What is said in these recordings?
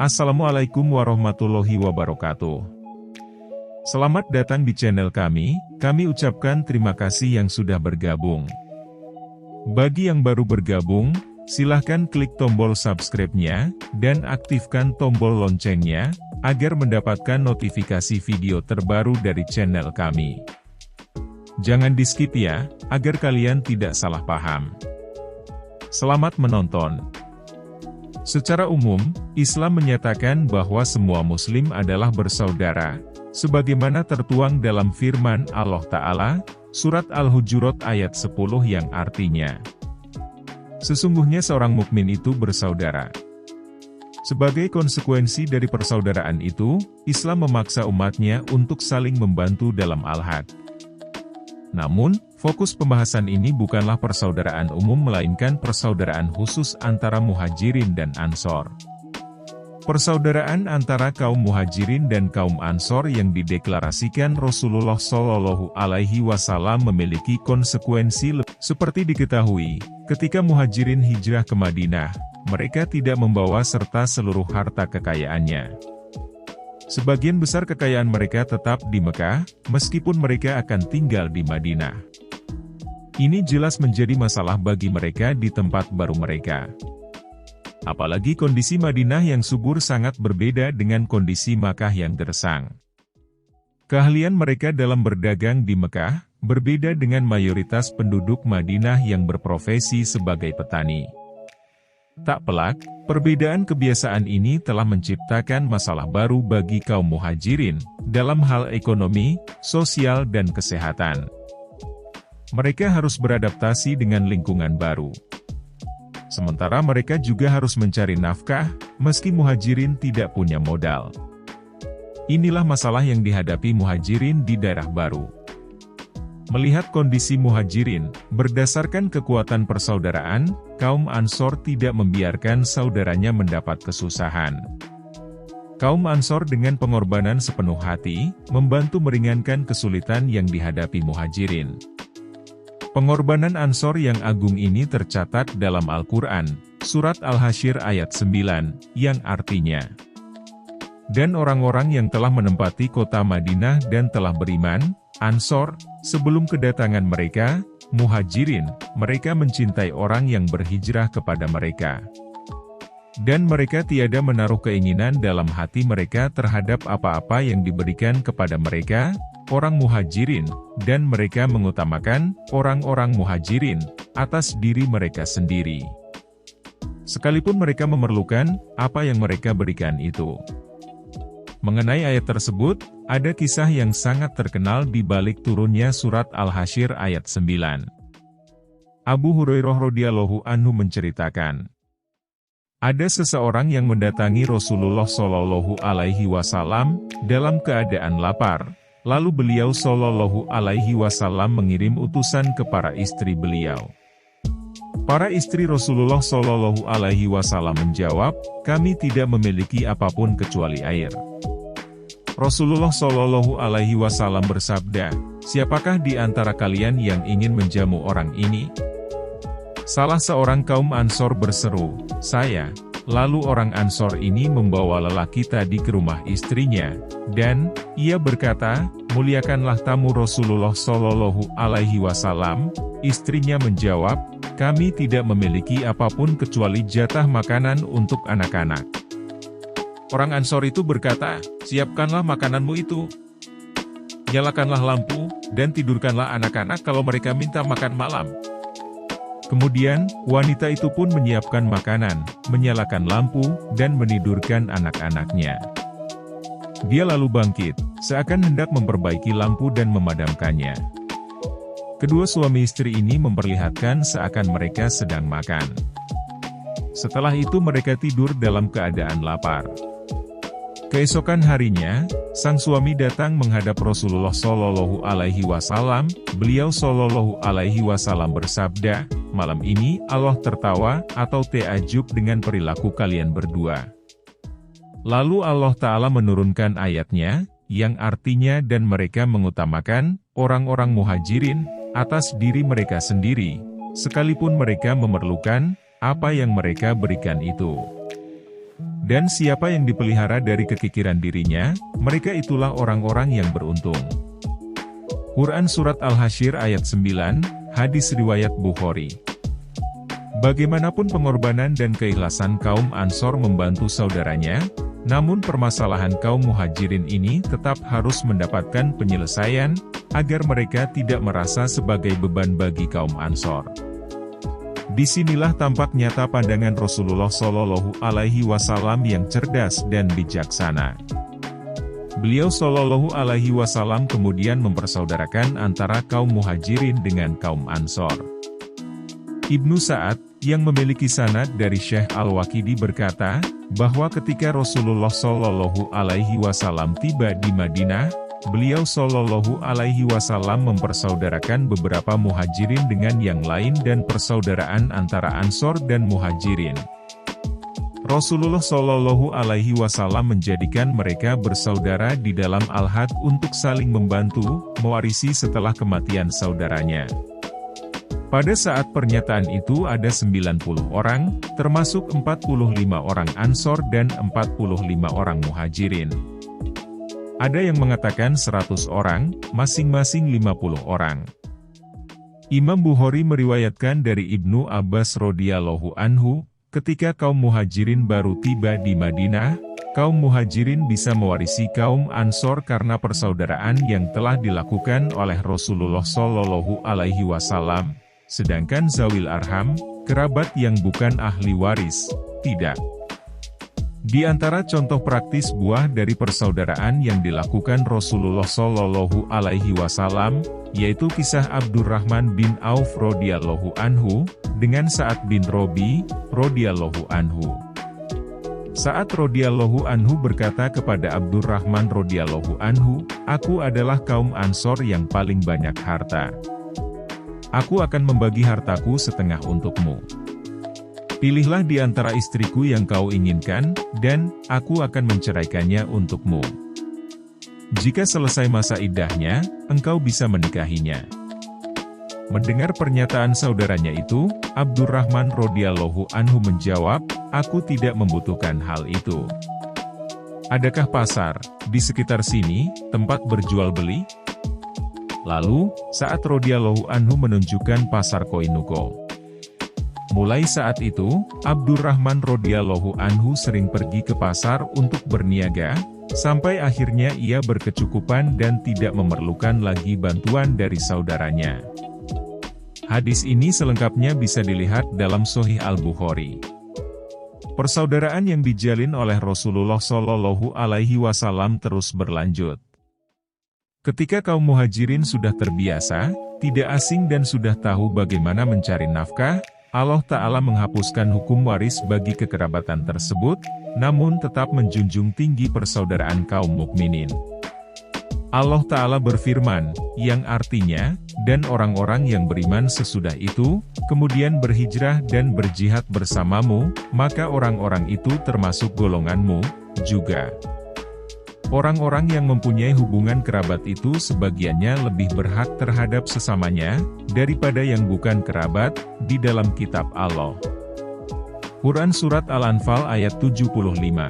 Assalamualaikum warahmatullahi wabarakatuh. Selamat datang di channel kami ucapkan terima kasih yang sudah bergabung. Bagi yang baru bergabung, silahkan klik tombol subscribe-nya, dan aktifkan tombol loncengnya, agar mendapatkan notifikasi video terbaru dari channel kami. Jangan di-skip ya, agar kalian tidak salah paham. Selamat menonton. Secara umum, Islam menyatakan bahwa semua Muslim adalah bersaudara, sebagaimana tertuang dalam firman Allah Ta'ala, Surat Al-Hujurat ayat 10 yang artinya, sesungguhnya seorang mukmin itu bersaudara. Sebagai konsekuensi dari persaudaraan itu, Islam memaksa umatnya untuk saling membantu dalam al-had. Namun, fokus pembahasan ini bukanlah persaudaraan umum melainkan persaudaraan khusus antara Muhajirin dan Ansor. Persaudaraan antara kaum Muhajirin dan kaum Ansor yang dideklarasikan Rasulullah Shallallahu Alaihi Wasallam memiliki konsekuensi seperti diketahui, ketika Muhajirin hijrah ke Madinah, mereka tidak membawa serta seluruh harta kekayaannya. Sebagian besar kekayaan mereka tetap di Mekah, meskipun mereka akan tinggal di Madinah. Ini jelas menjadi masalah bagi mereka di tempat baru mereka. Apalagi kondisi Madinah yang subur sangat berbeda dengan kondisi Makkah yang gersang. Keahlian mereka dalam berdagang di Mekah, berbeda dengan mayoritas penduduk Madinah yang berprofesi sebagai petani. Tak pelak, perbedaan kebiasaan ini telah menciptakan masalah baru bagi kaum Muhajirin, dalam hal ekonomi, sosial dan kesehatan. Mereka harus beradaptasi dengan lingkungan baru. Sementara mereka juga harus mencari nafkah, meski Muhajirin tidak punya modal. Inilah masalah yang dihadapi Muhajirin di daerah baru. Melihat kondisi Muhajirin, berdasarkan kekuatan persaudaraan, kaum Ansor tidak membiarkan saudaranya mendapat kesusahan. Kaum Ansor dengan pengorbanan sepenuh hati, membantu meringankan kesulitan yang dihadapi Muhajirin. Pengorbanan Ansor yang agung ini tercatat dalam Al-Quran, Surat Al-Hasyr ayat 9, yang artinya, dan orang-orang yang telah menempati kota Madinah dan telah beriman, Ansor, sebelum kedatangan mereka, Muhajirin, mereka mencintai orang yang berhijrah kepada mereka. Dan mereka tiada menaruh keinginan dalam hati mereka terhadap apa-apa yang diberikan kepada mereka, orang Muhajirin, dan mereka mengutamakan orang-orang Muhajirin atas diri mereka sendiri. Sekalipun mereka memerlukan apa yang mereka berikan itu. Mengenai ayat tersebut, ada kisah yang sangat terkenal di balik turunnya surat Al-Hasyr ayat 9. Abu Hurairah radhiyallahu anhu menceritakan, ada seseorang yang mendatangi Rasulullah Shallallahu Alaihi Wasallam dalam keadaan lapar, lalu beliau Shallallahu Alaihi Wasallam mengirim utusan ke para istri beliau. Para istri Rasulullah Shallallahu Alaihi Wasallam menjawab, kami tidak memiliki apapun kecuali air. Rasulullah Shallallahu Alaihi Wasallam bersabda, siapakah di antara kalian yang ingin menjamu orang ini? Salah seorang kaum Ansor berseru, saya. Lalu orang Ansor ini membawa lelaki tadi ke rumah istrinya, dan ia berkata, muliakanlah tamu Rasulullah Shallallahu Alaihi Wasallam. Istrinya menjawab, kami tidak memiliki apapun kecuali jatah makanan untuk anak-anak. Orang Ansor itu berkata, siapkanlah makananmu itu. Nyalakanlah lampu, dan tidurkanlah anak-anak kalau mereka minta makan malam. Kemudian, wanita itu pun menyiapkan makanan, menyalakan lampu, dan menidurkan anak-anaknya. Dia lalu bangkit, seakan hendak memperbaiki lampu dan memadamkannya. Kedua suami istri ini memperlihatkan seakan mereka sedang makan. Setelah itu mereka tidur dalam keadaan lapar. Keesokan harinya, sang suami datang menghadap Rasulullah Shallallahu Alaihi Wasallam. Beliau Shallallahu Alaihi Wasallam bersabda, malam ini Allah tertawa atau ta'ajub dengan perilaku kalian berdua. Lalu Allah Ta'ala menurunkan ayatnya, yang artinya dan mereka mengutamakan orang-orang Muhajirin atas diri mereka sendiri, sekalipun mereka memerlukan apa yang mereka berikan itu. Dan siapa yang dipelihara dari kekikiran dirinya, mereka itulah orang-orang yang beruntung. Quran Surat Al-Hasyr ayat 9, hadis riwayat Bukhari. Bagaimanapun pengorbanan dan keikhlasan kaum Ansor membantu saudaranya, namun permasalahan kaum Muhajirin ini tetap harus mendapatkan penyelesaian, agar mereka tidak merasa sebagai beban bagi kaum Ansor. Disinilah tampak nyata pandangan Rasulullah Shallallahu Alaihi Wasallam yang cerdas dan bijaksana. Beliau Shallallahu Alaihi Wasallam kemudian mempersaudarakan antara kaum Muhajirin dengan kaum Ansor. Ibnu Sa'ad, yang memiliki sanad dari Syekh Al-Waqidi berkata, bahwa ketika Rasulullah Shallallahu Alaihi Wasallam tiba di Madinah, beliau Shallallahu Alaihi Wasallam mempersaudarakan beberapa Muhajirin dengan yang lain dan persaudaraan antara Ansor dan Muhajirin. Rasulullah Shallallahu Alaihi Wasallam menjadikan mereka bersaudara di dalam Al-Had untuk saling membantu, mewarisi setelah kematian saudaranya. Pada saat pernyataan itu ada 90 orang, termasuk 45 orang Ansor dan 45 orang Muhajirin. Ada yang mengatakan 100 orang, masing-masing 50 orang. Imam Bukhari meriwayatkan dari Ibnu Abbas radhiyallahu anhu, ketika kaum Muhajirin baru tiba di Madinah, kaum Muhajirin bisa mewarisi kaum Ansor karena persaudaraan yang telah dilakukan oleh Rasulullah Shallallahu Alaihi Wasallam, sedangkan zawil arham, kerabat yang bukan ahli waris, tidak. Di antara contoh praktis buah dari persaudaraan yang dilakukan Rasulullah Shallallahu Alaihi Wasallam, yaitu kisah Abdurrahman bin Auf radhiyallahu anhu dengan Sa'ad bin Robi radhiyallahu anhu. Sa'ad radhiyallahu anhu berkata kepada Abdurrahman radhiyallahu anhu, "Aku adalah kaum Ansor yang paling banyak harta. Aku akan membagi hartaku setengah untukmu. Pilihlah di antara istriku yang kau inginkan, dan aku akan menceraikannya untukmu. Jika selesai masa iddahnya, engkau bisa menikahinya." Mendengar pernyataan saudaranya itu, Abdurrahman radhiyallahu anhu menjawab, "Aku tidak membutuhkan hal itu. Adakah pasar di sekitar sini, tempat berjual beli?" Lalu, Sa'ad radhiyallahu anhu menunjukkan pasar Koinuko. Mulai saat itu, Abdurrahman radhiyallahu anhu sering pergi ke pasar untuk berniaga, sampai akhirnya ia berkecukupan dan tidak memerlukan lagi bantuan dari saudaranya. Hadis ini selengkapnya bisa dilihat dalam Sahih Al-Bukhari. Persaudaraan yang dijalin oleh Rasulullah Shallallahu Alaihi Wasallam terus berlanjut. Ketika kaum Muhajirin sudah terbiasa, tidak asing dan sudah tahu bagaimana mencari nafkah, Allah Ta'ala menghapuskan hukum waris bagi kekerabatan tersebut, namun tetap menjunjung tinggi persaudaraan kaum mukminin. Allah Ta'ala berfirman, yang artinya, dan orang-orang yang beriman sesudah itu, kemudian berhijrah dan berjihad bersamamu, maka orang-orang itu termasuk golonganmu, juga. Orang-orang yang mempunyai hubungan kerabat itu sebagiannya lebih berhak terhadap sesamanya, daripada yang bukan kerabat, di dalam kitab Allah. Quran Surat Al-Anfal ayat 75.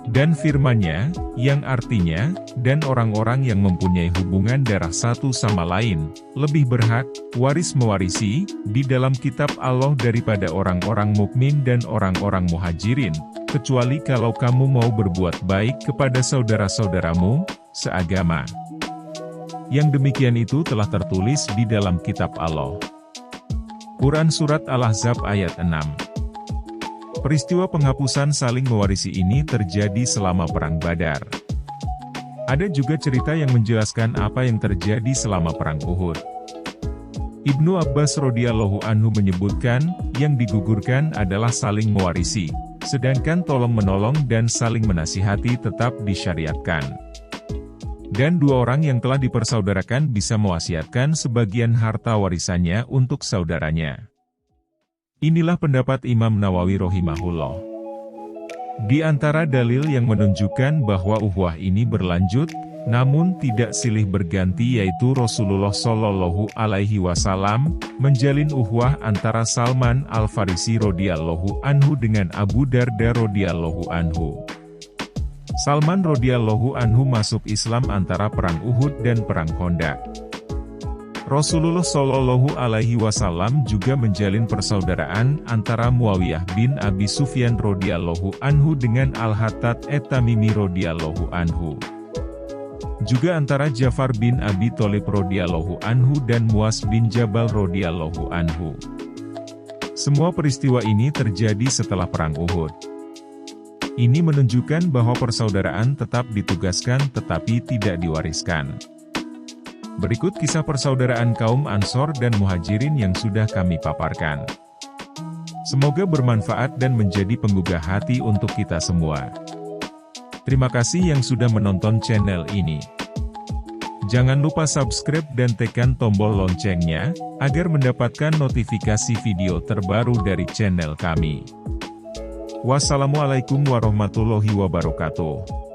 Dan firman-Nya, yang artinya, dan orang-orang yang mempunyai hubungan darah satu sama lain, lebih berhak, waris mewarisi, di dalam kitab Allah daripada orang-orang mukmin dan orang-orang muhajirin, kecuali kalau kamu mau berbuat baik kepada saudara-saudaramu, seagama. Yang demikian itu telah tertulis di dalam kitab Allah. Quran Surat Al-Ahzab ayat 6. Peristiwa penghapusan saling mewarisi ini terjadi selama Perang Badar. Ada juga cerita yang menjelaskan apa yang terjadi selama Perang Uhud. Ibnu Abbas radhiyallahu anhu menyebutkan, yang digugurkan adalah saling mewarisi, sedangkan tolong-menolong dan saling menasihati tetap disyariatkan. Dan dua orang yang telah dipersaudarakan bisa mewasiatkan sebagian harta warisannya untuk saudaranya. Inilah pendapat Imam Nawawi rahimahullah. Di antara dalil yang menunjukkan bahwa ukhuwah ini berlanjut, namun tidak silih berganti, yaitu Rasulullah Shallallahu Alaihi Wasallam menjalin ukhuwah antara Salman Al-Farisi radhiyallahu anhu dengan Abu Darda radhiyallahu anhu. Salman radhiyallahu anhu masuk Islam antara perang Uhud dan perang Khandaq. Rasulullah Shallallahu Alaihi Wasallam juga menjalin persaudaraan antara Muawiyah bin Abi Sufyan radhiyallahu anhu dengan Al-Hattat at-Tamimi radhiyallahu anhu. Juga antara Ja'far bin Abi Thalib radhiyallahu anhu dan Muaz bin Jabal radhiyallahu anhu. Semua peristiwa ini terjadi setelah perang Uhud. Ini menunjukkan bahwa persaudaraan tetap ditugaskan tetapi tidak diwariskan. Berikut kisah persaudaraan kaum Ansor dan Muhajirin yang sudah kami paparkan. Semoga bermanfaat dan menjadi penggugah hati untuk kita semua. Terima kasih yang sudah menonton channel ini. Jangan lupa subscribe dan tekan tombol loncengnya, agar mendapatkan notifikasi video terbaru dari channel kami. Wassalamualaikum warahmatullahi wabarakatuh.